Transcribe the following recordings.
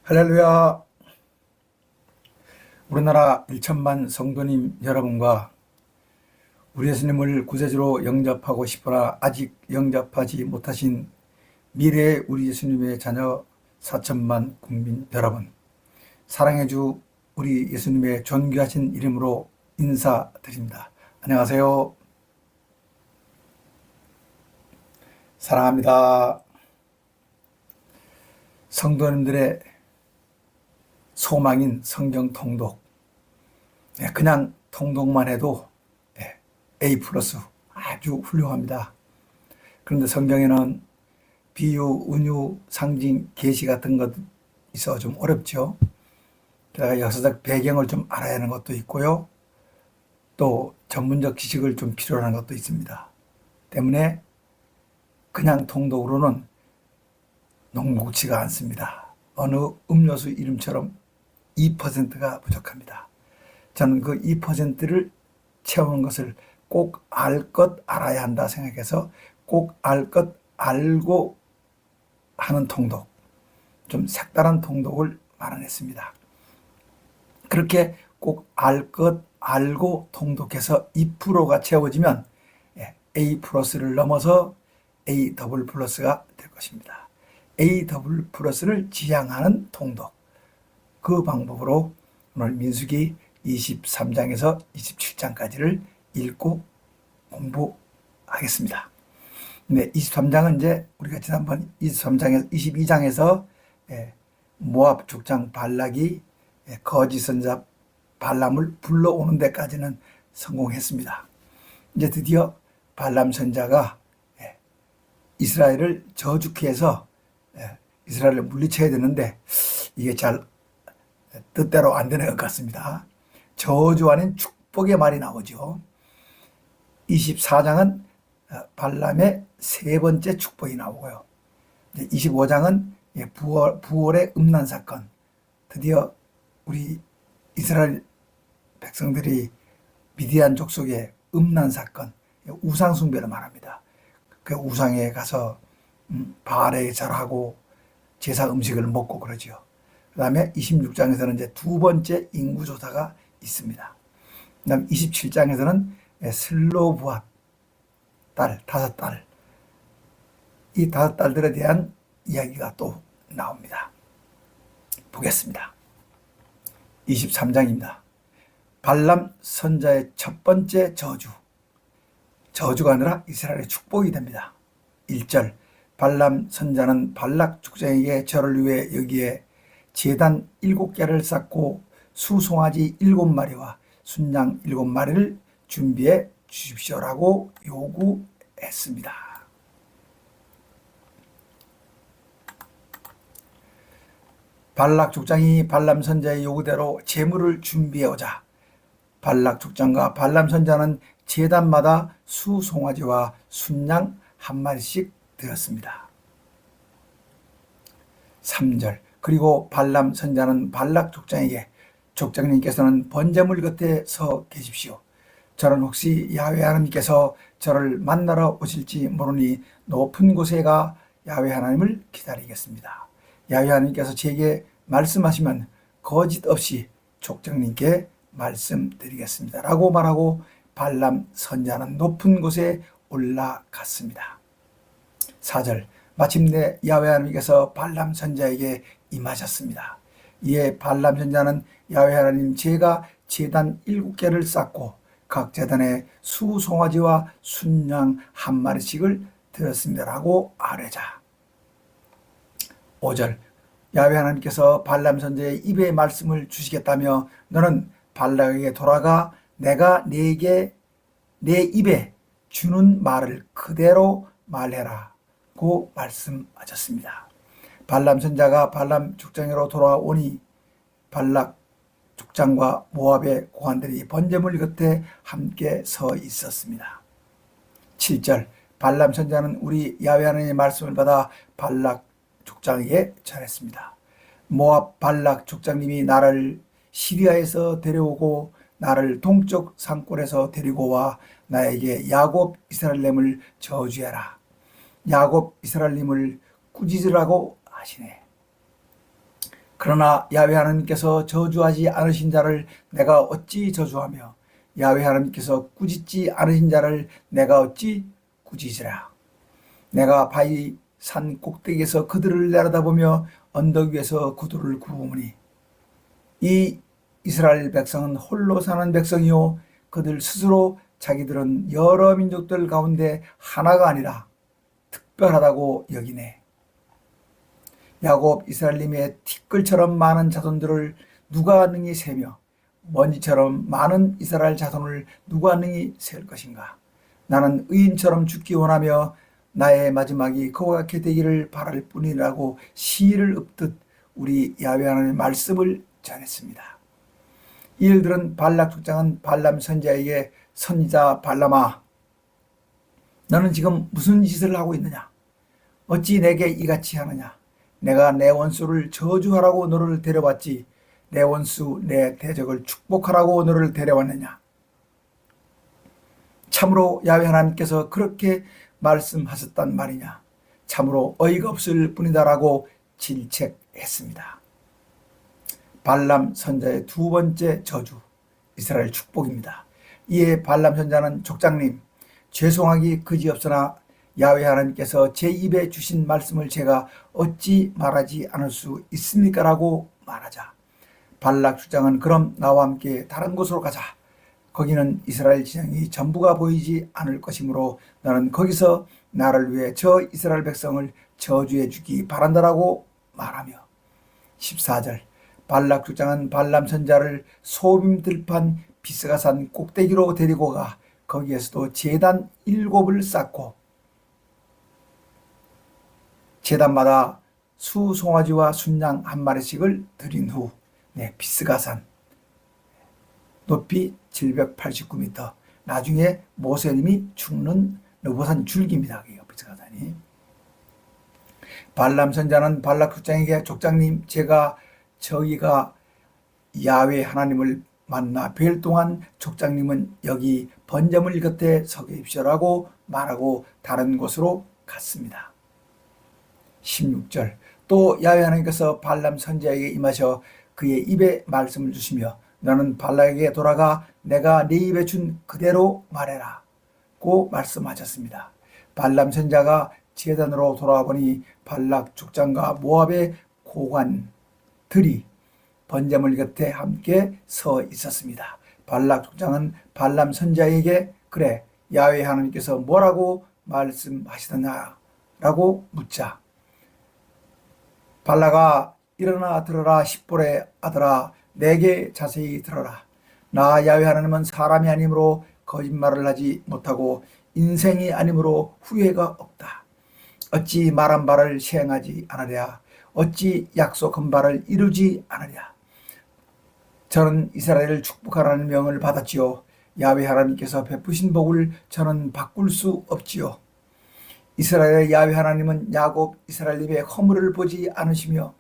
할렐루야. 우리나라 1천만 성도님 여러분과 우리 예수님을 구세주로 영접하고 싶으나 아직 영접하지 못하신 미래의 우리 예수님의 자녀 4천만 국민 여러분, 사랑의 주 우리 예수님의 존귀하신 이름으로 인사드립니다. 안녕하세요. 사랑합니다. 성도님들의 소망인 성경 통독, 그냥 통독만 해도 A 플러스 아주 훌륭합니다. 그런데 성경에는 비유, 은유, 상징, 계시 같은 것 있어 좀 어렵죠. 게다가 역사적 배경을 좀 알아야 하는 것도 있고요. 또 전문적 지식을 좀 필요로 하는 것도 있습니다. 때문에 그냥 통독으로는 녹록지가 않습니다. 어느 음료수 이름처럼 2%가 부족합니다. 저는 그 2%를 채우는 것을 꼭 알 것 알아야 한다 생각해서 꼭 알 것 알고 하는 통독, 좀 색다른 통독을 마련했습니다. 그렇게 꼭 알 것 알고 통독해서 2%가 채워지면 A 플러스를 넘어서 A 더블 플러스가 될 것입니다. A 더블 플러스를 지향하는 통독, 그 방법으로 오늘 민수기 23장에서 27장까지를 읽고 공부하겠습니다. 네, 23장은 이제 우리가 지난번 22장에서 모압 족장 발락이 거짓 선자 발람을 불러오는 데까지는 성공했습니다. 이제 드디어 발람 선자가 이스라엘을 저주케 해서 이스라엘을 물리쳐야 되는데 이게 잘 뜻대로 안 되는 것 같습니다. 저주 아닌 축복의 말이 나오죠. 24장은 발람의 세 번째 축복이 나오고요. 25장은 부월의 음란 사건, 드디어 우리 이스라엘 백성들이 미디안 족속의 음란 사건, 우상 숭배를 말합니다. 그 우상에 가서 바알에 절하고 제사 음식을 먹고 그러죠. 그 다음에 26장에서는 이제 두 번째 인구조사가 있습니다. 그 다음 27장에서는 슬로브앗 딸, 5딸, 이 5딸들에 대한 이야기가 또 나옵니다. 보겠습니다. 23장입니다. 발람 선자의 첫 번째 저주가 아니라 이스라엘의 축복이 됩니다. 1절, 발람 선자는 발락 족장에게 절을 위해 여기에 제단 7개를 쌓고 수송아지 7마리와 순양 7마리를 준비해 주십시오라고 요구했습니다. 발락 족장이 발람 선자의 요구대로 제물을 준비해 오자 발락 족장과 발람 선자는 제단마다 수송아지와 순양 1마리씩 드렸습니다. 3절, 그리고 발람 선자는 발락 족장에게 족장님께서는 번제물 곁에 서 계십시오. 저는 혹시 야훼 하나님께서 저를 만나러 오실지 모르니 높은 곳에 가 야훼 하나님을 기다리겠습니다. 야훼 하나님께서 제게 말씀하시면 거짓 없이 족장님께 말씀드리겠습니다 라고 말하고 발람 선자는 높은 곳에 올라갔습니다. 4절, 마침내 야훼 하나님께서 발람 선자에게 임하셨습니다. 이에 발람 선자는 야훼 하나님, 제가 제단 7개를 쌓고 각 제단에 수송아지와 순양 1마리씩을 드렸습니다 라고 아뢰자. 5절, 야훼 하나님께서 발람 선자의 입에 말씀을 주시겠다며 너는 발락에게 돌아가 내가 내 입에 주는 말을 그대로 말해라 고 말씀하셨습니다. 발람 선자가 발람 족장으로 돌아오니 발락 족장과 모압의 고관들이 번제물 곁에 함께 서 있었습니다. 7절, 발람 선자는 우리 야훼 하나님의 말씀을 받아 발락 족장에게 전했습니다. 모압 발락 족장님이 나를 시리아에서 데려오고 나를 동쪽 산골에서 데리고 와 나에게 야곱 이스라엘님을 저주해라. 야곱 이스라엘님을 꾸짖으라고 하시네. 그러나 야훼 하나님께서 저주하지 않으신 자를 내가 어찌 저주하며 야훼 하나님께서 꾸짖지 않으신 자를 내가 어찌 꾸짖으랴. 내가 바위 산 꼭대기에서 그들을 내려다보며 언덕 위에서 그들을 구르오니 이 이스라엘 백성은 홀로 사는 백성이요 그들 스스로 자기들은 여러 민족들 가운데 하나가 아니라 특별하다고 여기네. 야곱 이스라엘님의 티끌처럼 많은 자손들을 누가 능히 세며 먼지처럼 많은 이스라엘 자손을 누가 능히 셀 것인가. 나는 의인처럼 죽기 원하며 나의 마지막이 그와 같게 되기를 바랄 뿐이라고 시를 읊듯 우리 야훼 하나님의 말씀을 전했습니다. 이 일들은 발락 족장은 발람 선지자에게 선지자 발람아, 너는 지금 무슨 짓을 하고 있느냐? 어찌 내게 이같이 하느냐? 내가 내 원수를 저주하라고 너를 데려왔지 내 원수 내 대적을 축복하라고 너를 데려왔느냐? 참으로 야훼 하나님께서 그렇게 말씀하셨단 말이냐? 참으로 어이가 없을 뿐이다라고 질책했습니다. 발람 선자의 두 번째 저주, 이스라엘 축복입니다. 이에 발람 선자는 족장님, 죄송하기 그지없으나 야훼 하나님께서 제 입에 주신 말씀을 제가 어찌 말하지 않을 수 있습니까? 라고 말하자 발락 족장은 그럼 나와 함께 다른 곳으로 가자. 거기는 이스라엘 진영이 전부가 보이지 않을 것이므로 너는 거기서 나를 위해 저 이스라엘 백성을 저주해 주기 바란다라고 말하며 14절 발락 족장은 발람 선자를 소빔 들판 비스가산 꼭대기로 데리고 가 거기에서도 제단 7을 쌓고 제단마다 수송아지와 순양 1마리씩을 드린 후 비스가산 높이 789m 나중에 모세님이 죽는 느보산 줄기입니다. 비스가산이. 발람 선자는 발락 족장에게 족장님 제가 저희가 야훼 하나님을 만나 뵐 동안 족장님은 여기 번제물 곁에 서 계십시오라고 말하고 다른 곳으로 갔습니다. 16절 또 야훼 하나님께서 발람 선지자에게 임하셔 그의 입에 말씀을 주시며 너는 발락에게 돌아가 내가 네 입에 준 그대로 말해라 고 말씀하셨습니다. 발람 선자가 제단으로 돌아와 보니 발락 족장과 모압의 고관들이 번제물 곁에 함께 서 있었습니다. 발락 족장은 발람 선자에게 그래 야훼 하나님께서 뭐라고 말씀하시더냐라고 묻자 발락아 일어나 들어라 십볼의 아들아 내게 자세히 들어라. 나 야훼 하나님은 사람이 아니므로 거짓말을 하지 못하고 인생이 아니므로 후회가 없다. 어찌 말한 바를 시행하지 않으랴. 어찌 약속한 바를 이루지 않으랴. 저는 이스라엘을 축복하라는 명을 받았지요. 야훼 하나님께서 베푸신 복을 저는 바꿀 수 없지요. 이스라엘의 야훼 하나님은 야곱 이스라엘님의 허물을 보지 않으시며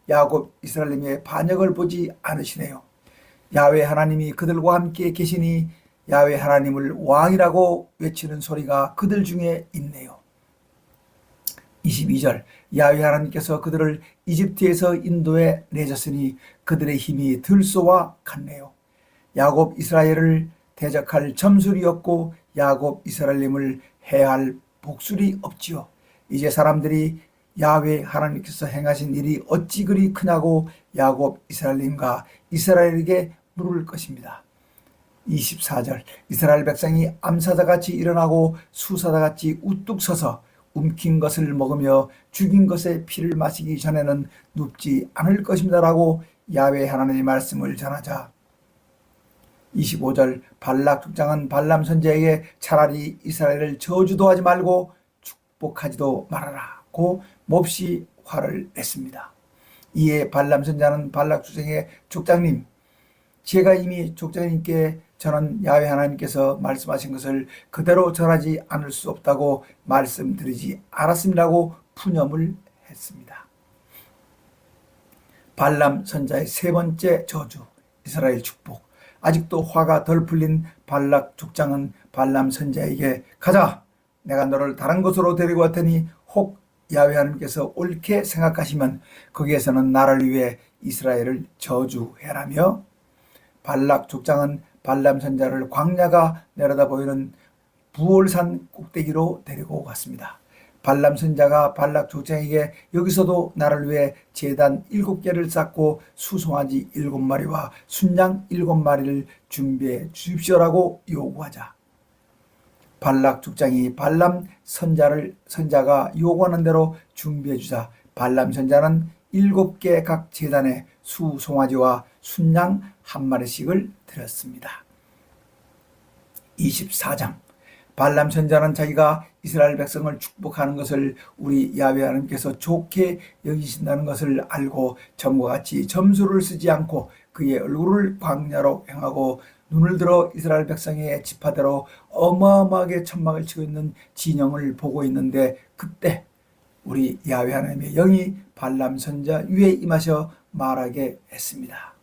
야곱 이스라엘님의 반역을 보지 않으시네요. 야훼 하나님이 그들과 함께 계시니 야훼 하나님을 왕이라고 외치는 소리가 그들 중에 있네요. 22절 야훼 하나님께서 그들을 이집트에서 인도해 내셨으니 그들의 힘이 들소와 같네요. 야곱 이스라엘을 대적할 점술이 없고 야곱 이스라엘님을 해할 복술이 없지요. 이제 사람들이 야훼 하나님께서 행하신 일이 어찌 그리 크냐고 야곱 이스라엘님과 이스라엘에게 물을 것입니다. 24절 이스라엘 백성이 암사자같이 일어나고 수사자같이 우뚝 서서 움킨 것을 먹으며 죽인 것의 피를 마시기 전에는 눕지 않을 것입니다 라고 야훼 하나님의 말씀을 전하자 25절 발락 족장은 발람 선지자에게 차라리 이스라엘을 저주도 하지 말고 축복하지도 말아라고 몹시 화를 냈습니다. 이에 발람 선지자는 발락 족장에게 족장님 제가 이미 족장님께 저는 야훼 하나님께서 말씀하신 것을 그대로 전하지 않을 수 없다고 말씀드리지 않았습니다고 푸념을 했습니다. 발람 선자의 세 번째 저주 이스라엘 축복. 아직도 화가 덜 풀린 발락 족장은 발람 선자에게 가자 내가 너를 다른 곳으로 데리고 왔더니 혹 야훼 하나님께서 옳게 생각하시면 거기에서는 나를 위해 이스라엘을 저주해라며 발락 족장은 발람 선자를 광야가 내려다 보이는 부올산 꼭대기로 데리고 갔습니다. 발람 선자가 발락 족장에게 여기서도 나를 위해 제단 7개를 쌓고 수송아지 7마리와 순양 7마리를 준비해 주십시오라고 요구하자 발락 족장이 발람 선자가 요구하는 대로 준비해 주자 발람 선자는 7개 각 제단에 수송아지와 순양 1마리씩을 드렸습니다. 24장 발람 선자는 자기가 이스라엘 백성을 축복하는 것을 우리 야훼 하나님께서 좋게 여기신다는 것을 알고 전과 같이 점수를 쓰지 않고 그의 얼굴을 광야로 향하고 눈을 들어 이스라엘 백성의 지파대로 어마어마하게 천막을 치고 있는 진영을 보고 있는데 그때 우리 야훼 하나님의 영이 발람 선자 위에 임하셔 말하게 했습니다.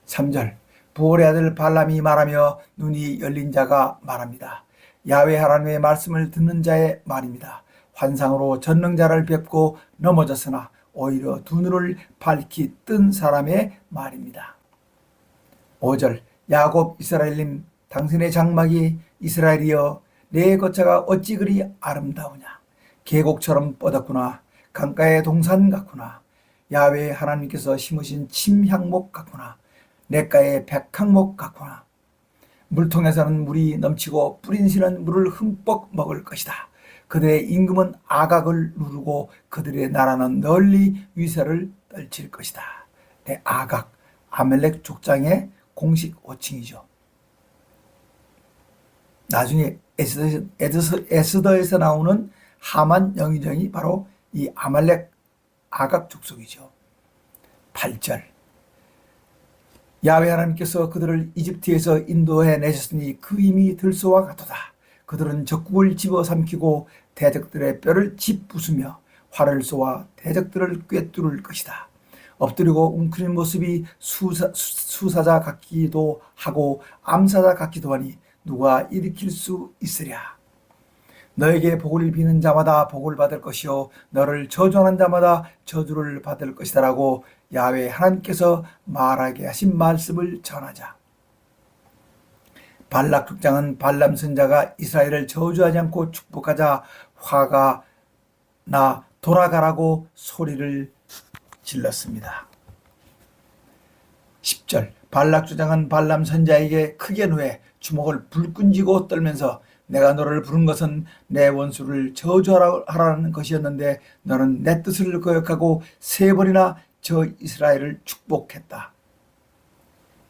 3절 부올의 아들 발람이 말하며 눈이 열린 자가 말합니다. 야훼 하나님의 말씀을 듣는 자의 말입니다. 환상으로 전능자를 뵙고 넘어졌으나 오히려 두 눈을 밝히 뜬 사람의 말입니다. 5절 야곱 이스라엘님 당신의 장막이 이스라엘이여 내 거처가 어찌 그리 아름다우냐. 계곡처럼 뻗었구나. 강가의 동산 같구나. 야훼 하나님께서 심으신 침향목 같구나. 냇가의 백향목 같구나. 물통에서는 물이 넘치고 뿌린 씨는 물을 흠뻑 먹을 것이다. 그들의 임금은 아각을 누르고 그들의 나라는 널리 위세를 떨칠 것이다. 네, 아각, 아멜렉 족장의 공식 호칭이죠. 나중에 에스더에서 나오는 하만 영의정이 바로 이 아말렉 아각 족속이죠. 8절 야훼 하나님께서 그들을 이집트에서 인도해 내셨으니 그 힘이 들소와 같도다. 그들은 적국을 집어삼키고 대적들의 뼈를 짓부수며 활을 쏘아 대적들을 꿰뚫을 것이다. 엎드리고 웅크린 모습이 수사자 같기도 하고 암사자 같기도 하니 누가 일으킬 수 있으랴. 너에게 복을 비는 자마다 복을 받을 것이요 너를 저주하는 자마다 저주를 받을 것이다 라고 야훼 하나님께서 말하게 하신 말씀을 전하자 발락 족장은 발람 선자가 이스라엘을 저주하지 않고 축복하자 화가 나 돌아가라고 소리를 질렀습니다. 10절 발락 족장은 발람 선자에게 크게 노해 주먹을 불끈 쥐고 떨면서 내가 너를 부른 것은 내 원수를 저주하라는 것이었는데 너는 내 뜻을 거역하고 3번이나 저 이스라엘을 축복했다.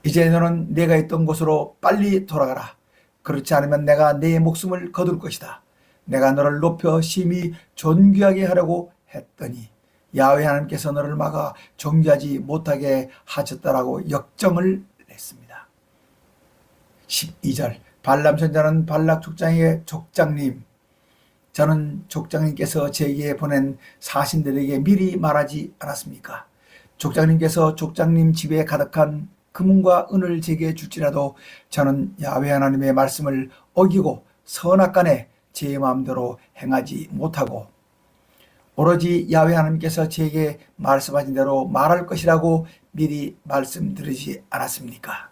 이제 너는 내가 있던 곳으로 빨리 돌아가라. 그렇지 않으면 내가 내 목숨을 거둘 것이다. 내가 너를 높여 심히 존귀하게 하려고 했더니 야훼 하나님께서 너를 막아 존귀하지 못하게 하셨다라고 역정을 냈습니다. 12절 발람 선자는 발락 족장의 족장님 저는 족장님께서 제게 보낸 사신들에게 미리 말하지 않았습니까? 족장님께서 족장님 집에 가득한 금은과 은을 제게 줄지라도 저는 야훼 하나님의 말씀을 어기고 선악간에 제 마음대로 행하지 못하고 오로지 야훼 하나님께서 제게 말씀하신 대로 말할 것이라고 미리 말씀드리지 않았습니까?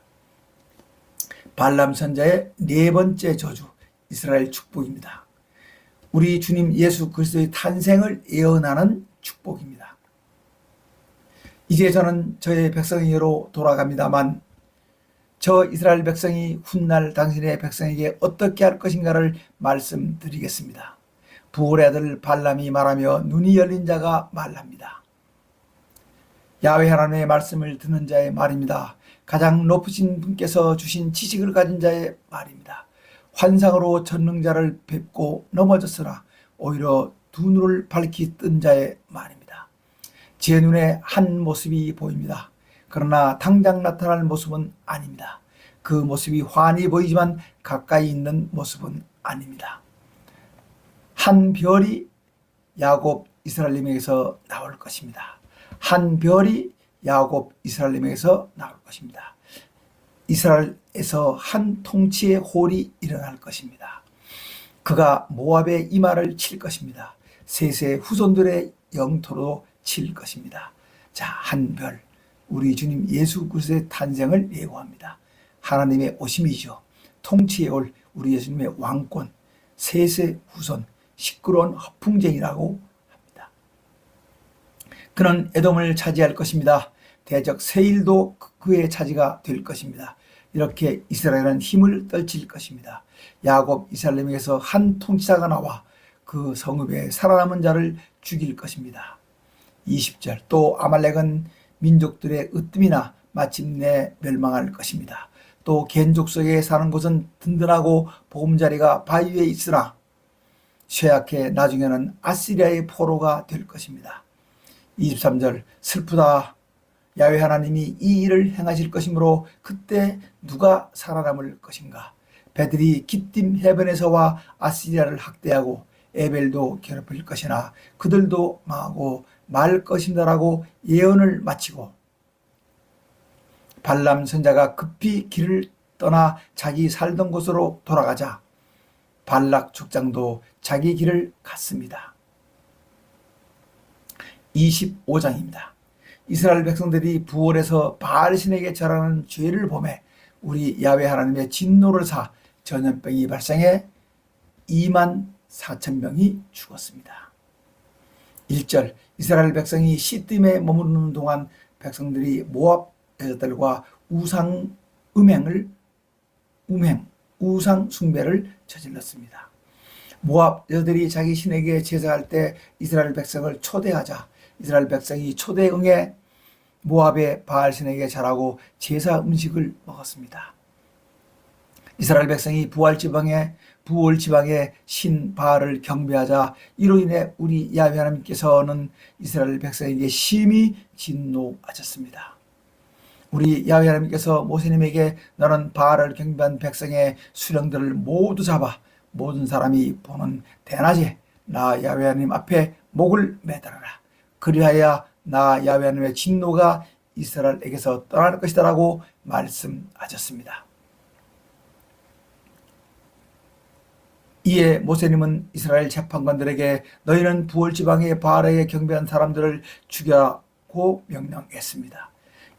발람 선자의 4번째 저주 이스라엘 축복입니다. 우리 주님 예수 그리스도의 탄생을 예언하는 축복입니다. 이제 저는 저의 백성에게로 돌아갑니다만 저 이스라엘 백성이 훗날 당신의 백성에게 어떻게 할 것인가를 말씀드리겠습니다. 부올의 아들 발람이 말하며 눈이 열린 자가 말합니다. 야훼 하나님의 말씀을 듣는 자의 말입니다. 가장 높으신 분께서 주신 지식을 가진 자의 말입니다. 환상으로 전능자를 뵙고 넘어졌으나 오히려 두 눈을 밝히 뜬 자의 말입니다. 제 눈에 한 모습이 보입니다. 그러나 당장 나타날 모습은 아닙니다. 그 모습이 환히 보이지만 가까이 있는 모습은 아닙니다. 한 별이 야곱 이스라엘님에게서 나올 것입니다. 한 별이 야곱 이스라엘님에게서 나올 것입니다. 이스라엘에서 한 통치의 홀이 일어날 것입니다. 그가 모압의 이마를 칠 것입니다. 셋의 후손들의 영토로 칠 것입니다. 자, 한 별, 우리 주님 예수 그리스도의 탄생을 예고합니다. 하나님의 오심이죠. 통치에 올 우리 예수님의 왕권, 세세 후손, 시끄러운 허풍쟁이라고 합니다. 그는 에돔을 차지할 것입니다. 대적 세일도 그의 차지가 될 것입니다. 이렇게 이스라엘은 힘을 떨칠 것입니다. 야곱 이스라엘에게서 한 통치자가 나와 그 성읍에 살아남은 자를 죽일 것입니다. 20절, 또 아말렉은 민족들의 으뜸이나 마침내 멸망할 것입니다. 또 겐족 속에 사는 곳은 든든하고 보금자리가 바위 위에 있으나 쇠약해 나중에는 아시리아의 포로가 될 것입니다. 23절, 슬프다. 야훼 하나님이 이 일을 행하실 것이므로 그때 누가 살아남을 것인가. 배들이 기띔 해변에서와 아시리아를 학대하고 에벨도 괴롭힐 것이나 그들도 망하고 말 것입니다라고 예언을 마치고 발람 선자가 급히 길을 떠나 자기 살던 곳으로 돌아가자 발락 족장도 자기 길을 갔습니다. 25장입니다. 이스라엘 백성들이 부월에서 바알신에게 절하는 죄를 보매 우리 야훼 하나님의 진노를 사 전염병이 발생해 24,000명이 죽었습니다. 1절, 이스라엘 백성이 시딤에 머무르는 동안 백성들이 모압 여자들과 우상 숭배를 저질렀습니다. 모압 여자들이 자기 신에게 제사할 때 이스라엘 백성을 초대하자 이스라엘 백성이 초대에 응해 모압의 바알신에게 절하고 제사 음식을 먹었습니다. 이스라엘 백성이 부월 지방의 신 바알을 경배하자 이로 인해 우리 야훼 하나님께서는 이스라엘 백성에게 심히 진노하셨습니다. 우리 야훼 하나님께서 모세님에게 너는 바알을 경배한 백성의 수령들을 모두 잡아 모든 사람이 보는 대낮에 나 야훼 하나님 앞에 목을 매달아라. 그리하여 나 야훼 하나님의 진노가 이스라엘에게서 떠날 것이다라고 말씀하셨습니다. 이에 모세님은 이스라엘 재판관들에게 너희는 부월 지방의 바알에게 경배한 사람들을 죽여라고 명령했습니다.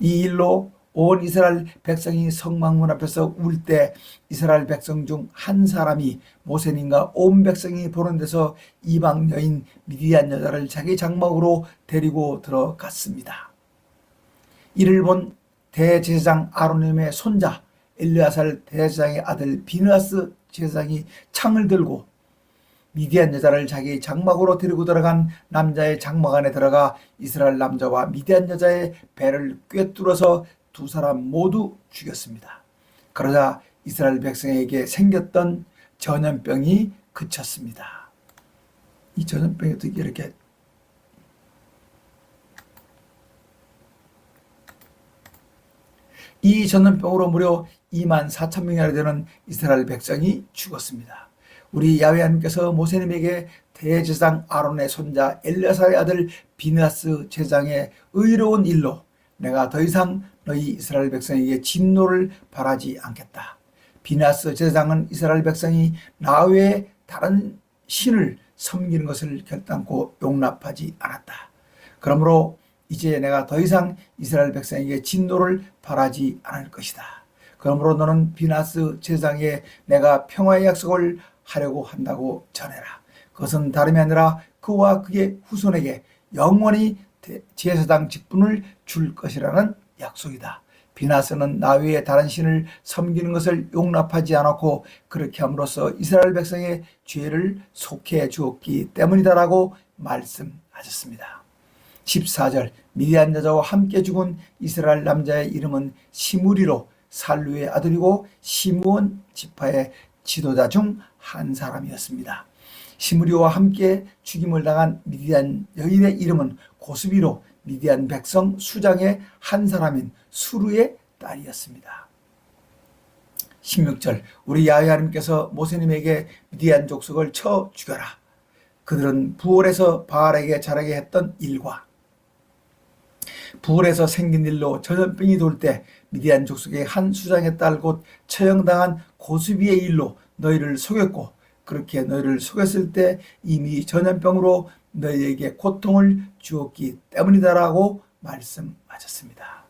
이 일로 온 이스라엘 백성이 성막문 앞에서 울 때 이스라엘 백성 중 한 사람이 모세님과 온 백성이 보는 데서 이방 여인 미디안 여자를 자기 장막으로 데리고 들어갔습니다. 이를 본 대제사장 아론님의 손자 엘르아살 대제사장의 아들 비느하스 제사장이 창을 들고 미디안 여자를 자기 장막으로 데리고 들어간 남자의 장막 안에 들어가 이스라엘 남자와 미디안 여자의 배를 꿰뚫어서 두 사람 모두 죽였습니다. 그러자 이스라엘 백성에게 생겼던 전염병이 그쳤습니다. 이 전염병이 어떻게 이렇게 이 전염병으로 무려 24,000명이나 되는 이스라엘 백성이 죽었습니다. 우리 야훼 하나님께서 모세님에게 대제사장 아론의 손자 엘르아살의 아들 비느하스 제사장의 의로운 일로 내가 더 이상 너희 이스라엘 백성에게 진노를 바라지 않겠다. 비느하스 제사장은 이스라엘 백성이 나 외에 다른 신을 섬기는 것을 결단코 용납하지 않았다. 그러므로 이제 내가 더 이상 이스라엘 백성에게 진노를 바라지 않을 것이다. 그러므로 너는 비느하스 제사장에 내가 평화의 약속을 하려고 한다고 전해라. 그것은 다름이 아니라 그와 그의 후손에게 영원히 제사장 직분을 줄 것이라는 약속이다. 비느하스는 나 외에 다른 신을 섬기는 것을 용납하지 않았고 그렇게 함으로써 이스라엘 백성의 죄를 속해 주었기 때문이다라고 말씀하셨습니다. 14절, 미디안 여자와 함께 죽은 이스라엘 남자의 이름은 시므리로 살루의 아들이고 시므온 지파의 지도자 중 한 사람이었습니다. 시므리와 함께 죽임을 당한 미디안 여인의 이름은 고스비로 미디안 백성 수장의 한 사람인 수르의 딸이었습니다. 16절, 우리 야훼 하나님께서 모세님에게 미디안 족속을 쳐 죽여라. 그들은 부월에서 바알에게 자라게 했던 일과 부월에서 생긴 일로 전염병이 돌 때 미디안 족속의 한 수장의 딸 곧 처형당한 고스비의 일로 너희를 속였고 그렇게 너희를 속였을 때 이미 전염병으로 너희에게 고통을 주었기 때문이다라고 말씀하셨습니다.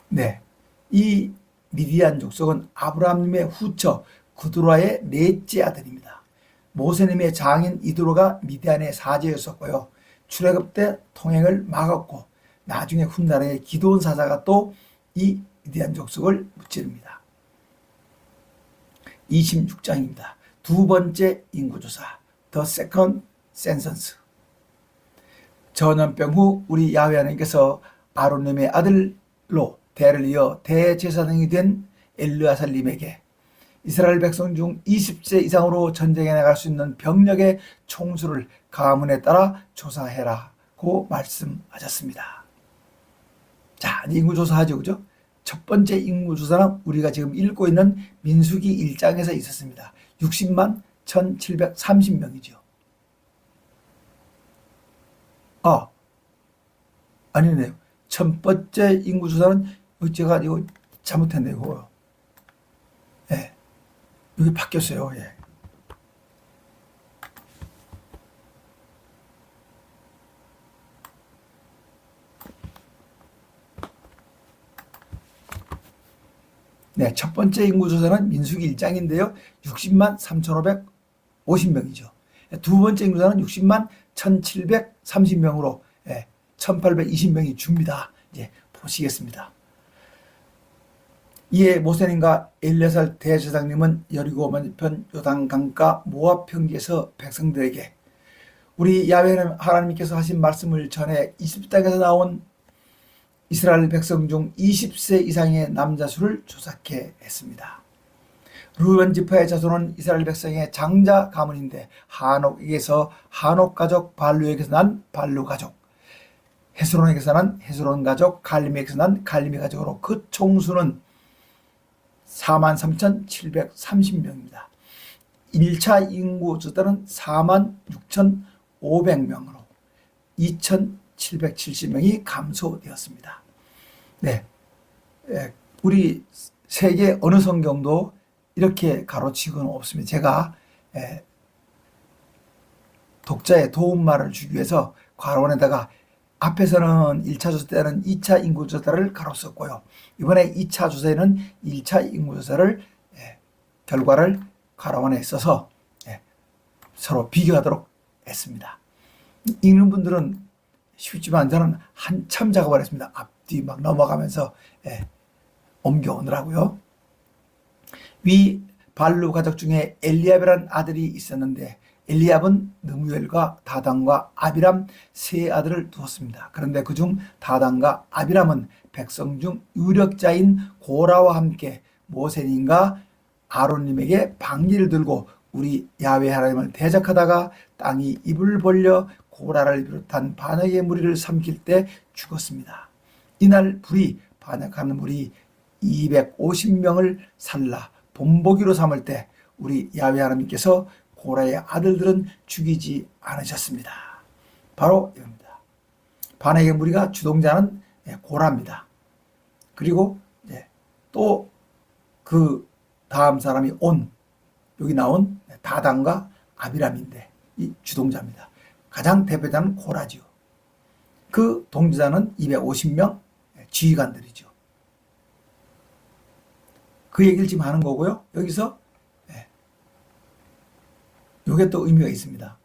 네, 이 미디안 족속은 아브라함님의 후처 그두라의 넷째 아들입니다. 모세님의 장인 이드로가 미디안의 사제였었고요. 출애굽 때 통행을 막았고 나중에 훗날에 기드온 사자가 또 이 미디안 족속을 무찌릅니다. 26장입니다. 두 번째 인구조사, The Second Census. 전염병 후 우리 야훼 하나님께서 아론님의 아들로 대를 이어 대제사장이 된 엘르아살님에게 이스라엘 백성 중 20세 이상으로 전쟁에 나갈 수 있는 병력의 총수를 가문에 따라 조사해라고 말씀하셨습니다. 자, 인구조사하죠, 그죠? 첫 번째 인구조사는 우리가 지금 읽고 있는 민수기 1장에서 있었습니다. 60만 1730명이죠. 아니네요. 첫 번째 인구조사는 제가 이거 잘못했네요. 예. 여기 바뀌었어요. 예. 네, 첫 번째 인구조사는 민수기 1장인데요. 60만 3550명이죠. 두 번째 인구조사는 60만 1730명으로 1820명이 줍니다. 이제 보시겠습니다. 이에 모세님과 엘레살 대제사장님은 여리고 편 요단강가 모압 평지에서 백성들에게 우리 야훼 하나님께서 하신 말씀을 전해 이집트 땅에서 나온 이스라엘 백성 중 20세 이상의 남자 수를 조사케 했습니다. 르우벤 지파의 자손은 이스라엘 백성의 장자 가문인데 하녹에게서 하녹 가족, 발루에게서 난 발루 가족, 헤스론에게서 난 헤스론 가족, 갈림에게서 난 갈림의 가족으로 그 총수는 43,730명입니다. 1차 인구 조사는 46,500명으로 2,770명이 감소되었습니다. 네, 우리 세계 어느 성경도 이렇게 가로치고는 없습니다. 제가 독자의 도움말을 주기 위해서 괄호원에다가 앞에서는 1차 조사 때는 2차 인구조사를 가로썼고요. 이번에 2차 조사에는 1차 인구조사를 결과를 괄호원에 써서 서로 비교하도록 했습니다. 읽는 분들은 쉽지만 저는 한참 작업을 했습니다. 앞뒤 막 넘어가면서 옮겨오느라고요. 위 발루 가족 중에 엘리압이라는 아들이 있었는데 엘리압은 느무엘과 다단과 아비람 세 아들을 두었습니다. 그런데 그중 다단과 아비람은 백성 중 유력자인 고라와 함께 모세님과 아론님에게 방귀를 들고 우리 야훼 하나님을 대적하다가 땅이 입을 벌려 고라를 비롯한 반역의 무리를 삼킬 때 죽었습니다. 이날 불이 반역하는 무리 250명을 살라 본보기로 삼을 때 우리 야훼 하나님께서 고라의 아들들은 죽이지 않으셨습니다. 바로 이겁니다. 반역의 무리가 주동자는 고라입니다. 그리고 또 그 다음 사람이 여기 나온 다단과 아비람인데 이 주동자입니다. 가장 대표자는 고라지요. 그 동지자는 250명 지휘관들이죠. 그 얘기를 지금 하는 거고요. 여기서 이게 또 의미가 있습니다.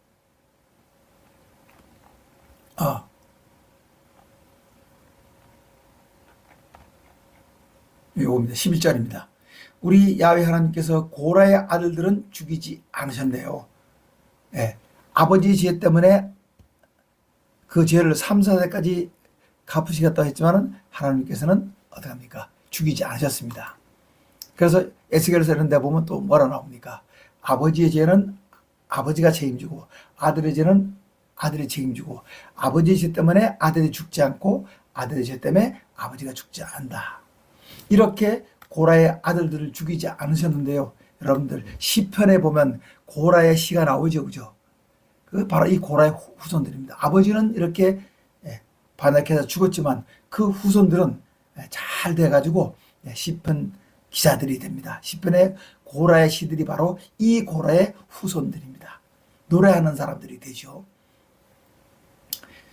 이겁니다. 11절입니다. 우리 야훼 하나님께서 고라의 아들들은 죽이지 않으셨네요. 아버지 죄 때문에 그 죄를 3, 4세까지 갚으시겠다고 했지만 하나님께서는 어떻게 합니까? 죽이지 않으셨습니다. 그래서 에스겔서 이런 데 보면 또 뭐라 나옵니까? 아버지의 죄는 아버지가 책임지고 아들의 죄는 아들이 책임지고 아버지의 죄 때문에 아들이 죽지 않고 아들의 죄 때문에 아버지가 죽지 않는다. 이렇게 고라의 아들들을 죽이지 않으셨는데요. 여러분들 시편에 보면 고라의 시가 나오죠. 그죠? 그 바로 이 고라의 후손들입니다. 아버지는 이렇게 반역해서 죽었지만 그 후손들은 잘 돼가지고 시편 기사들이 됩니다. 시편의 고라의 시들이 바로 이 고라의 후손들입니다. 노래하는 사람들이 되죠.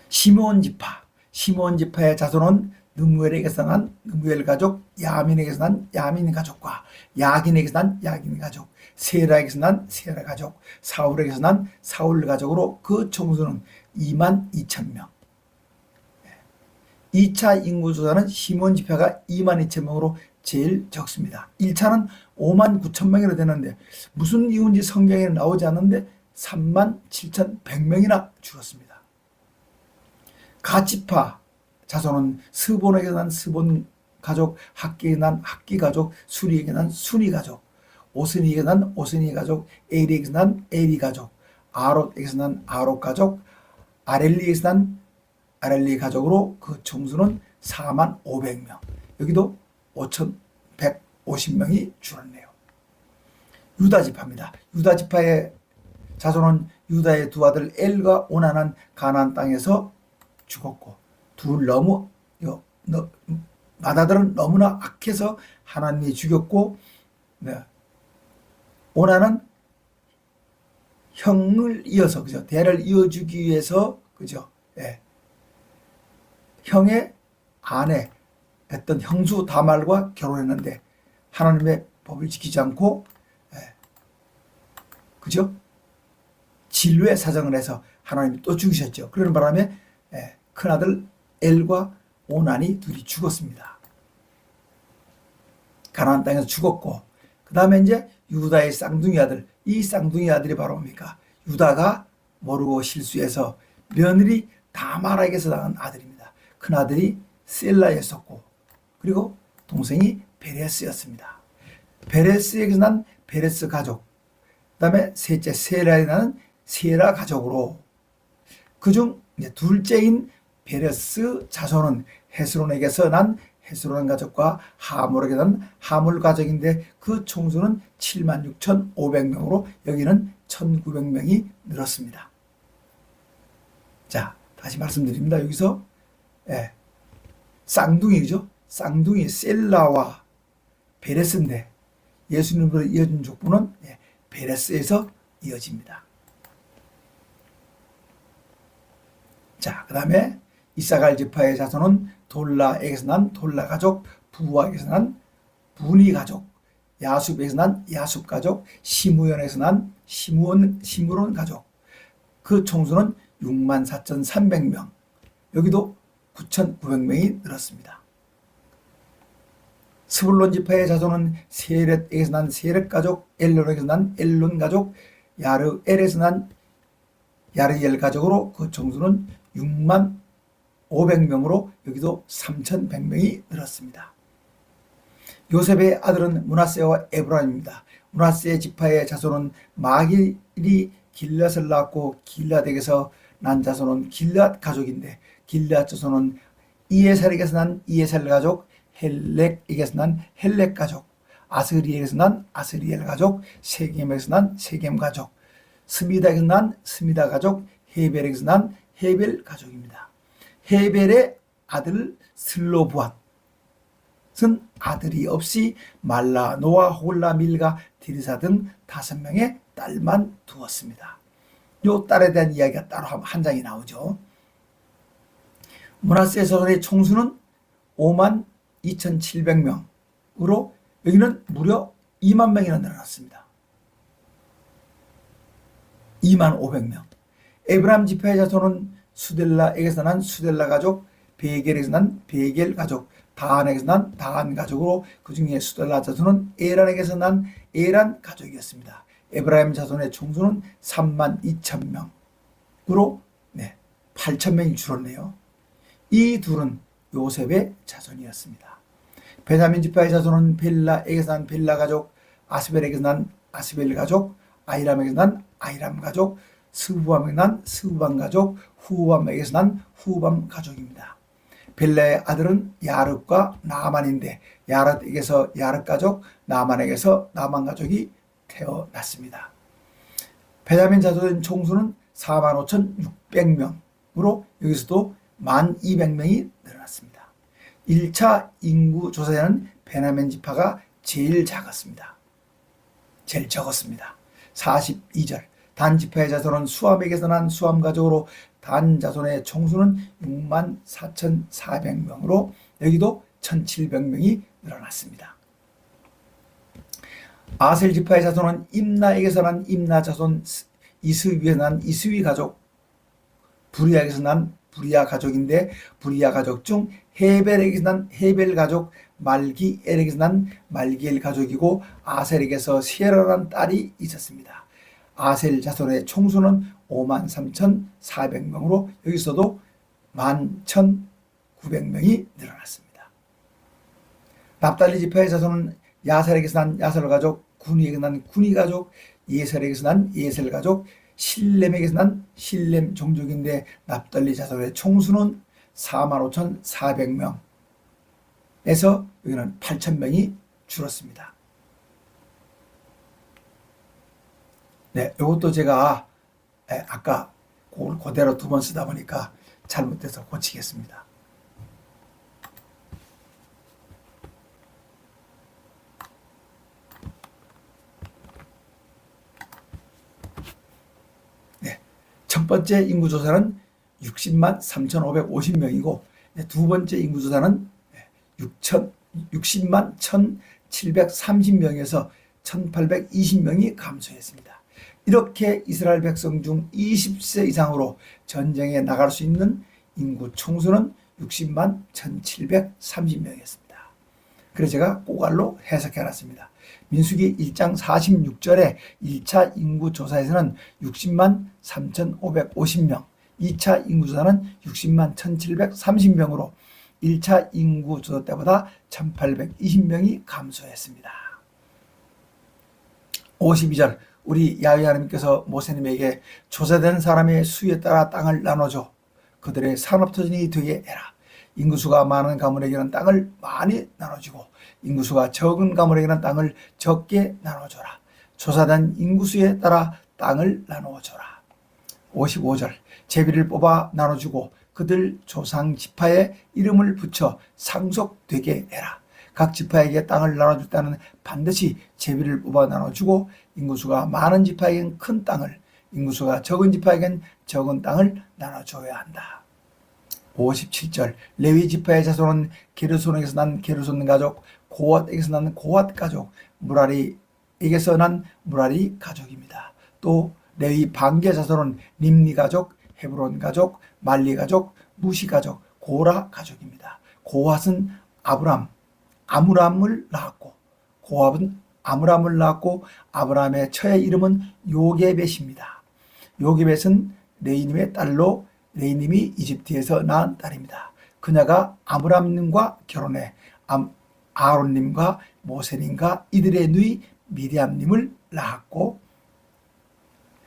시므온 지파, 시므온 지파의 자손은 느무엘에게서 난 느무엘 가족, 야민에게서 난 야민 가족과 야긴에게서 난 야긴 가족, 세라에게서 난 세라 가족, 사울에게서 난 사울 가족으로 그 총수는 22,000명. 2차 인구조사는 시므온 지파가 22,000명으로 제일 적습니다. 1차는 59,000명이나 되는데 무슨 이유인지 성경에 나오지 않는데 37,100명이나 줄었습니다. 가지파 자손은 스본에게 난 스본 가족, 학기에게 난 학기 가족, 수리에게 난 수리 가족, 오스니에게 난 오스니 가족, 에리에게 난 에리 가족, 아롯에게서 난 아롯 가족, 아렐리에게서 난 아렐리 가족으로 그 총수는 45,500명. 여기도 5,150명이 줄었네요. 유다 지파입니다. 유다 지파의 자손은 유다의 두 아들 엘과 오난은 가나안 땅에서 죽었고 맏아들은 너무나 악해서 하나님이 죽였고 오난은 형을 이어서 그죠 대를 이어주기 위해서 그죠 형의 아내 했던 형수 다말과 결혼했는데 하나님의 법을 지키지 않고 그죠 진로의 사정을 해서 하나님이 또 죽이셨죠. 그러는 바람에 큰아들 엘과 오난이 둘이 죽었습니다. 가나안 땅에서 죽었고 그 다음에 이제 유다의 쌍둥이 아들, 이 쌍둥이 아들이 바로 뭡니까? 유다가 모르고 실수해서 며느리 다말에게서 낳은 아들입니다. 큰아들이 셀라였었고 그리고 동생이 베레스였습니다. 베레스에게서 난 베레스 가족, 그 다음에 셋째 세라에 나는 세라 가족으로 그중 둘째인 베레스 자손은 헤스론에게서 난 헤스론 가족과 하몰에게 난 하몰 가족인데 그 총수는 76,500명으로 여기는 1,900명이 늘었습니다. 자, 다시 말씀드립니다. 여기서 쌍둥이죠. 쌍둥이 셀라와 베레스인데 예수님으로 이어진 족보는 베레스에서 이어집니다. 자, 그 다음에 이사갈 지파의 자손은 돌라에게서 난 돌라 가족, 부하에게서 난 부니 가족, 야숲에게서 난 야숲 가족, 시므온에게서 난 시므론 가족. 그 총수는 64,300명. 여기도 9,900명이 늘었습니다. 스불론 지파의 자손은 세렛에게서 난 세렛 가족, 엘론에게서 난 엘론 가족, 야르엘에서 난 야르엘 가족으로 그 총수는 65,000명으로 여기도 3,100명이 늘었습니다. 요셉의 아들은 므낫세와 에브라임입니다. 므낫세 지파의 자손은 마길이 길앗을 낳았고 길앗에게서 난 자손은 길앗 가족인데 길앗 자손은 이에살에게서 난 이에살 가족, 헬렉에게서 난 헬렉 가족, 아스리엘에서 난 아스리엘 가족, 세겜에서 난 세겜 가족, 스미다에서 난 스미다 가족, 헤벨에게서 난 헤벨 가족입니다. 헤벨의 아들 슬로브앗은 아들이 없이 말라, 노아, 홀라, 밀가, 디르사 등 5명의 딸만 두었습니다. 요 딸에 대한 이야기가 따로 한 장이 나오죠. 므낫세 자손의 총수는 52,700명으로 여기는 무려 2만 명이나 늘어났습니다. 25,000명. 에브람 지파의 자손은 수델라에게서 난 수델라 가족, 베겔에게서 난 베겔 가족, 다한에게서 난 다한 가족으로 그 중에 수델라 자손은 에란에게서 난 에란 가족이었습니다. 에브라임 자손의 총수는 32,000명으로 8,000명이 줄었네요. 이 둘은 요셉의 자손이었습니다. 베냐민 지파의 자손은 벨라에게서 난 벨라 가족, 아스벨에게서 난 아스벨 가족, 아이람에게서 난 아이람 가족, 스부밤에게서 난 스부밤 가족, 후밤에게서 난 후밤 가족입니다. 벨라의 아들은 야릇과 나만인데 야릇에게서 야릇 가족, 나만에게서 나만 가족이 태어났습니다. 베냐민 자손의 총수는 45,600명으로 여기서도 12,000명이 늘어났습니다. 1차 인구 조사에는 베냐민 지파가 제일 작았습니다. 제일 적었습니다. 42절. 단 지파의 자손은 수암에게서 난 수암 가족으로 단 자손의 총수는 64,400명으로 여기도 1,700명이 늘어났습니다. 아셀 지파의 자손은 임나에게서 난 임나 자손, 이스위에서 난 이스위 가족, 부리아에게서 난 부리아 가족인데 부리아 가족 중 헤벨에게서 난 헤벨 가족, 말기엘에게서 난 말기엘 가족이고 아셀에게서 세라라는 딸이 있었습니다. 아셀 자손의 총수는 53,400명으로 여기서도 11,900명이 늘어났습니다. 납달리 지파의 자손은 야살에게서 난 야살 가족, 구니에게서 난 구니 가족, 예셀에게서 난 예셀 가족, 실렘에게서 난 실렘 종족인데 납달리 자손의 총수는 45,400명에서 여기는 8,000명이 줄었습니다. 네, 이것도 제가 아까 그대로 두 번 쓰다 보니까 잘못돼서 고치겠습니다. 네, 첫 번째 인구조사는 60만 3,550명이고 두 번째 인구조사는 60만 1,730명에서 1,820명이 감소했습니다. 이렇게 이스라엘 백성 중 20세 이상으로 전쟁에 나갈 수 있는 인구 총수는 60만 1,730명이었습니다. 그래서 제가 꼬갈로 해석해놨습니다. 민수기 1장 46절에 1차 인구조사에서는 60만 3,550명, 2차 인구조사는 60만 1,730명으로 1차 인구조사 때보다 1,820명이 감소했습니다. 52절 우리 야훼 하나님께서 모세님에게 조사된 사람의 수에 따라 땅을 나눠줘 그들의 산업터전이 되게 해라. 인구수가 많은 가문에게는 땅을 많이 나눠주고 인구수가 적은 가문에게는 땅을 적게 나눠줘라. 조사된 인구수에 따라 땅을 나누어줘라. 55절 제비를 뽑아 나눠주고 그들 조상 지파에 이름을 붙여 상속되게 해라. 각 지파에게 땅을 나눠줄 때는 반드시 제비를 뽑아 나눠주고 인구수가 많은 지파에겐 큰 땅을, 인구수가 적은 지파에겐 적은 땅을 나눠줘야 한다. 57절 레위 지파의 자손은 게르손에게서 난 게르손 가족, 고핫에게서 난 고핫 가족, 무라리에게서 난 무라리 가족입니다. 또 레위 반개 자손은 림니 가족, 헤브론 가족, 말리 가족, 무시 가족, 고라 가족입니다. 고핫은 아므람을 낳았고 고압은 아므람을 낳았고 아브라함의 처의 이름은 요게벳입니다. 요게벳은 레이님의 딸로 레이님이 이집트에서 낳은 딸입니다. 그녀가 아므람님과 결혼해 아론님과 모세님과 이들의 누이 미리암님을 낳았고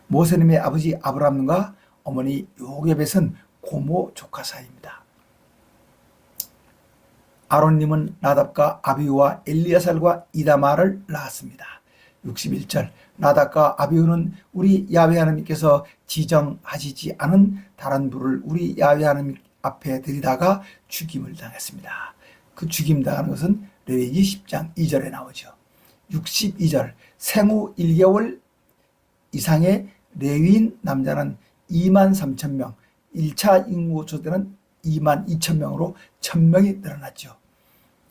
모세님의 아버지 아브람과 어머니 요게벳은 고모 조카 사이입니다. 아론님은 나답과 아비후와 엘리야살과 이다마를 낳았습니다. 61절 나답과 아비후는 우리 야훼 하나님께서 지정하시지 않은 다른 불을 우리 야훼 하나님 앞에 들이다가 죽임을 당했습니다. 그 죽임 당하는 것은 레위기 10장 2절에 나오죠. 62절 생후 1개월 이상의 레위인 남자는 23,000명, 1차 인구 조사는 22,000명으로 1,000명이 늘어났죠.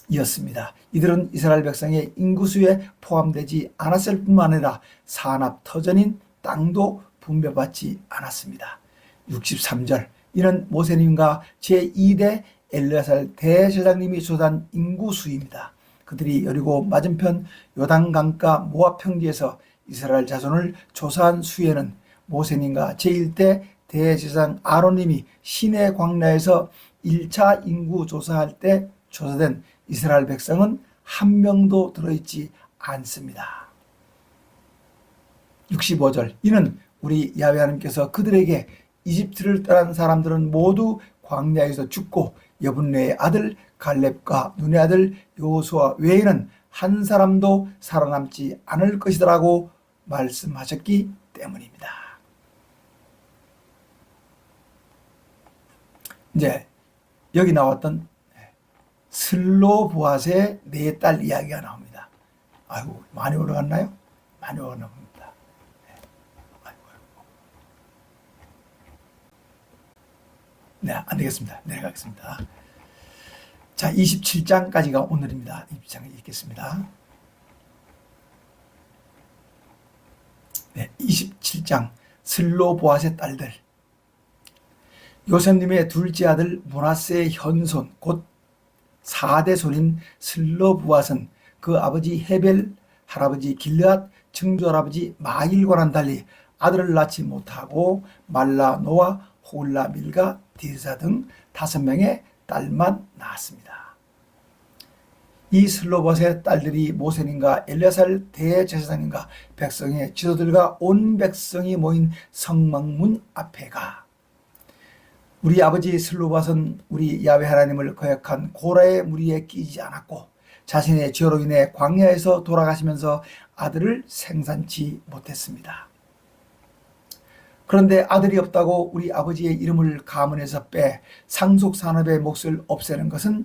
이었습니다. 이들은 이스라엘 백성의 인구수에 포함되지 않았을 뿐만 아니라 산업 터전인 땅도 분배받지 않았습니다. 63절 이는 모세님과 제2대 엘르아살 대제사장님이 조사한 인구수입니다. 그들이 여리고 맞은편 요단강가 모압 평지에서 이스라엘 자손을 조사한 수에는 모세님과 제1대 대제사장 아론님이 시내 광야에서 1차 인구 조사할 때 조사된 이스라엘 백성은 한 명도 들어있지 않습니다. 65절 이는 우리 야훼 하나님께서 그들에게 이집트를 떠난 사람들은 모두 광야에서 죽고 여분네의 아들 갈렙과 눈의 아들 여호수아 외에는 한 사람도 살아남지 않을 것이라고 말씀하셨기 때문입니다. 이제 여기 나왔던 슬로보앗의 네 딸 이야기가 나옵니다. 아이고 많이 올라갔나요? 많이 올라갑니다. 네, 안 되겠습니다. 내려가겠습니다. 자, 27장까지가 오늘입니다. 27장 읽겠습니다. 네, 27장 슬로보앗의 딸들. 요셉님의 둘째 아들 므낫세의 현손 곧 4대 손인 슬로보앗은 그 아버지 헤벨, 할아버지 길르앗, 증조할아버지 마일과는 달리 아들을 낳지 못하고 말라, 노아, 홀라, 밀가, 디르사 등 5명의 딸만 낳았습니다. 이 슬로봇의 딸들이 모세님과 엘리야살 대제사장님과 백성의 지도들과 온 백성이 모인 성막문 앞에 가 우리 아버지 슬로봇은 우리 야훼 하나님을 거역한 고라의 무리에 끼지 않았고 자신의 죄로 인해 광야에서 돌아가시면서 아들을 생산치 못했습니다. 그런데 아들이 없다고 우리 아버지의 이름을 가문에서 빼 상속산업의 몫을 없애는 것은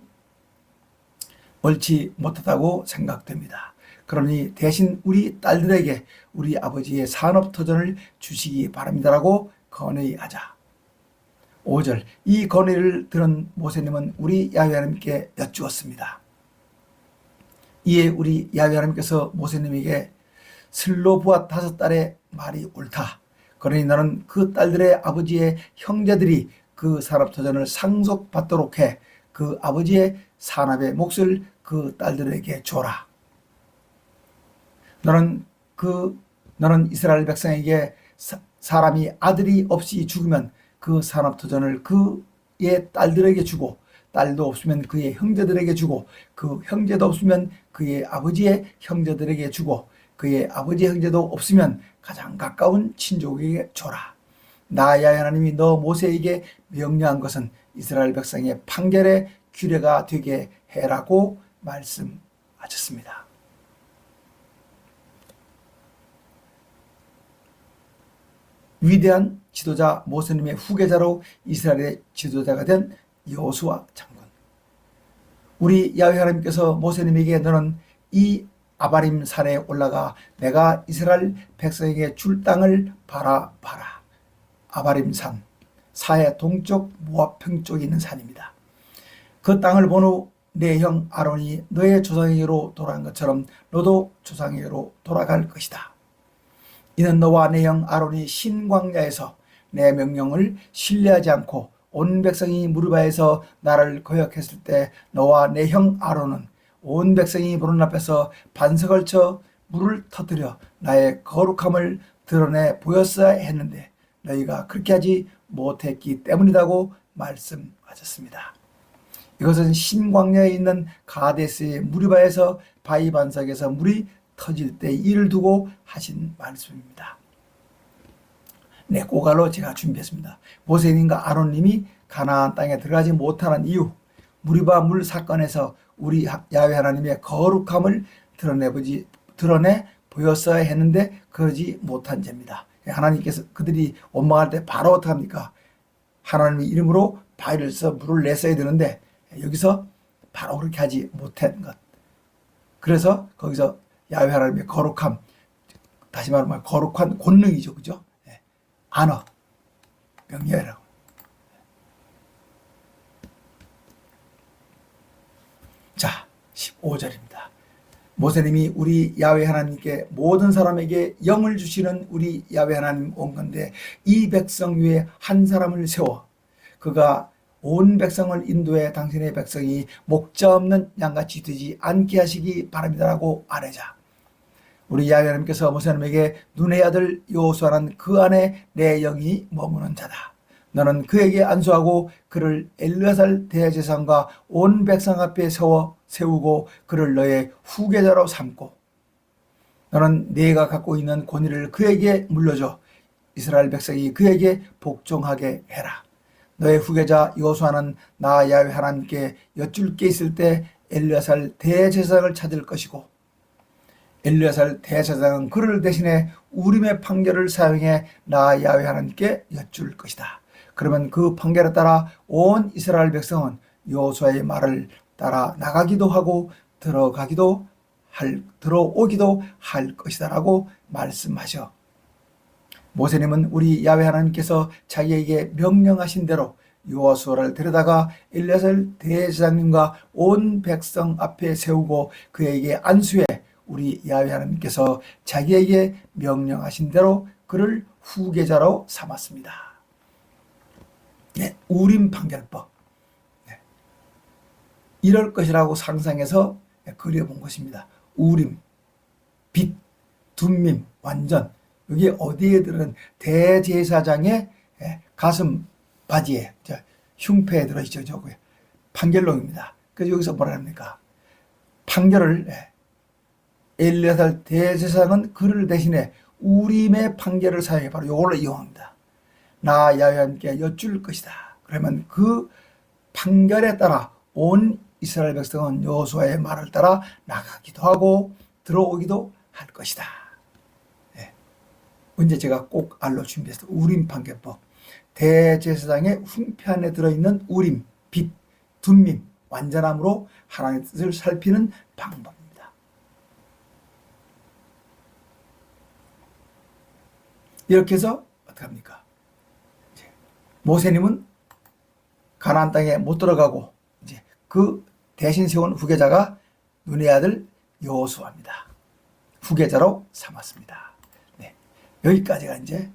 옳지 못하다고 생각됩니다. 그러니 대신 우리 딸들에게 우리 아버지의 산업터전을 주시기 바랍니다라고 건의하자. 5절 이 건의를 들은 모세님은 우리 야훼 하나님께 여쭈었습니다. 이에 우리 야훼 하나님께서 모세님에게 슬로보앗 5딸의 말이 옳다. 그러니 너는 그 딸들의 아버지의 형제들이 그 산업터전을 상속받도록 해 그 아버지의 산업의 몫을 그 딸들에게 줘라. 너는 이스라엘 백성에게 사람이 아들이 없이 죽으면 그 산업터전을 그의 딸들에게 주고 딸도 없으면 그의 형제들에게 주고 그 형제도 없으면 그의 아버지의 형제들에게 주고 그의 아버지의 형제도 없으면 가장 가까운 친족에게 줘라. 나 야훼 하나님이 너 모세에게 명령한 것은 이스라엘 백성의 판결의 규례가 되게 해라고 말씀하셨습니다. 위대한 지도자 모세님의 후계자로 이스라엘의 지도자가 된 여호수아 장군. 우리 야훼 하나님께서 모세님에게 너는 이 아바림 산에 올라가 내가 이스라엘 백성에게 줄 땅을 바라봐라. 아바림 산, 사해 동쪽 모압 평 쪽에 있는 산입니다. 그 땅을 본 후 내 형 아론이 너의 조상에게로 돌아간 것처럼 너도 조상에게로 돌아갈 것이다. 이는 너와 내 형 아론이 신광야에서 내 명령을 신뢰하지 않고 온 백성이 무리바에서 나를 거역했을 때 너와 내 형 아론은 온 백성이 보는 앞에서 반석을 쳐 물을 터뜨려 나의 거룩함을 드러내 보였어야 했는데 너희가 그렇게 하지 못했기 때문이라고 말씀하셨습니다. 이것은 신광야에 있는 가데스의 무리바에서 바위 반석에서 물이 터질 때 이를 두고 하신 말씀입니다. 네, 고갈로 제가 준비했습니다. 모세님과 아론님이 가나안 땅에 들어가지 못하는 이유, 무리바 물 사건에서 우리 야훼 하나님의 거룩함을 드러내 보였어야 했는데 그러지 못한 죄입니다. 하나님께서 그들이 원망할 때 바로 어떻게 합니까? 하나님의 이름으로 바위를 써 물을 냈어야 되는데 여기서 바로 그렇게 하지 못한 것. 그래서 거기서 야훼 하나님의 거룩함, 다시 말하면 거룩한 권능이죠. 그죠? 안어, 명예라고. 자, 15절입니다. 모세님이 우리 야훼 하나님께 모든 사람에게 영을 주시는 우리 야훼 하나님 온 건데 이 백성 위에 한 사람을 세워 그가 온 백성을 인도해 당신의 백성이 목자 없는 양같이 되지 않게 하시기 바랍니다라고 아뢰자. 우리 야훼 하나님께서 모세님에게 눈의 아들 여호수아는 그 안에 내 영이 머무는 자다. 너는 그에게 안수하고 그를 엘르야살 대제사장과 온 백성 앞에 세우고 그를 너의 후계자로 삼고 너는 네가 갖고 있는 권위를 그에게 물려줘 이스라엘 백성이 그에게 복종하게 해라. 너의 후계자 여호수아는 나 야훼 하나님께 여쭐 게 있을 때 엘르야살 대제사장을 찾을 것이고 엘르야살 대제사장은 그를 대신해 우림의 판결을 사용해 나 야훼 하나님께 여쭐 것이다. 그러면 그 판결에 따라 온 이스라엘 백성은 여호수아의 말을 따라 나가기도 하고 들어오기도 할 것이다라고 말씀하셔. 모세님은 우리 야훼 하나님께서 자기에게 명령하신 대로 여호수아를 데려다가 엘리야살 대제사장님과 온 백성 앞에 세우고 그에게 안수해 우리 야훼 하나님께서 자기에게 명령하신 대로 그를 후계자로 삼았습니다. 네, 우림 판결법. 네. 이럴 것이라고 상상해서 그려본 것입니다. 우림, 빛, 둠밈, 완전. 여기 어디에 들은 대제사장의 가슴 바지에 흉패에 들어있죠. 저거에 판결록입니다. 그래서 여기서 뭐라 합니까? 판결을 엘리야살 대제사장은 그를 대신에 우림의 판결을 사용해 바로 이걸로 이용합니다. 나 야훼 하나님께 여쭐 것이다. 그러면 그 판결에 따라 온 이스라엘 백성은 여호수아의 말을 따라 나가기도 하고 들어오기도 할 것이다. 네. 언제 제가 꼭 알로 준비했어요. 우림 판결법. 대제사장의 흉패 안에 들어있는 우림, 빛, 둠밈, 완전함으로 하나님의 뜻을 살피는 방법입니다. 이렇게 해서 어떻게 합니까? 모세님은 가나안 땅에 못 들어가고 이제 그 대신 세운 후계자가 눈의 아들 여호수아입니다. 후계자로 삼았습니다. 네, 여기까지가 이제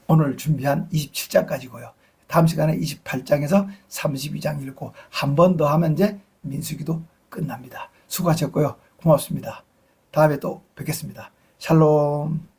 오늘 준비한 27장까지고요. 다음 시간에 28장에서 32장 읽고 한 번 더 하면 이제 민수기도 끝납니다. 수고하셨고요. 고맙습니다. 다음에 또 뵙겠습니다. 샬롬.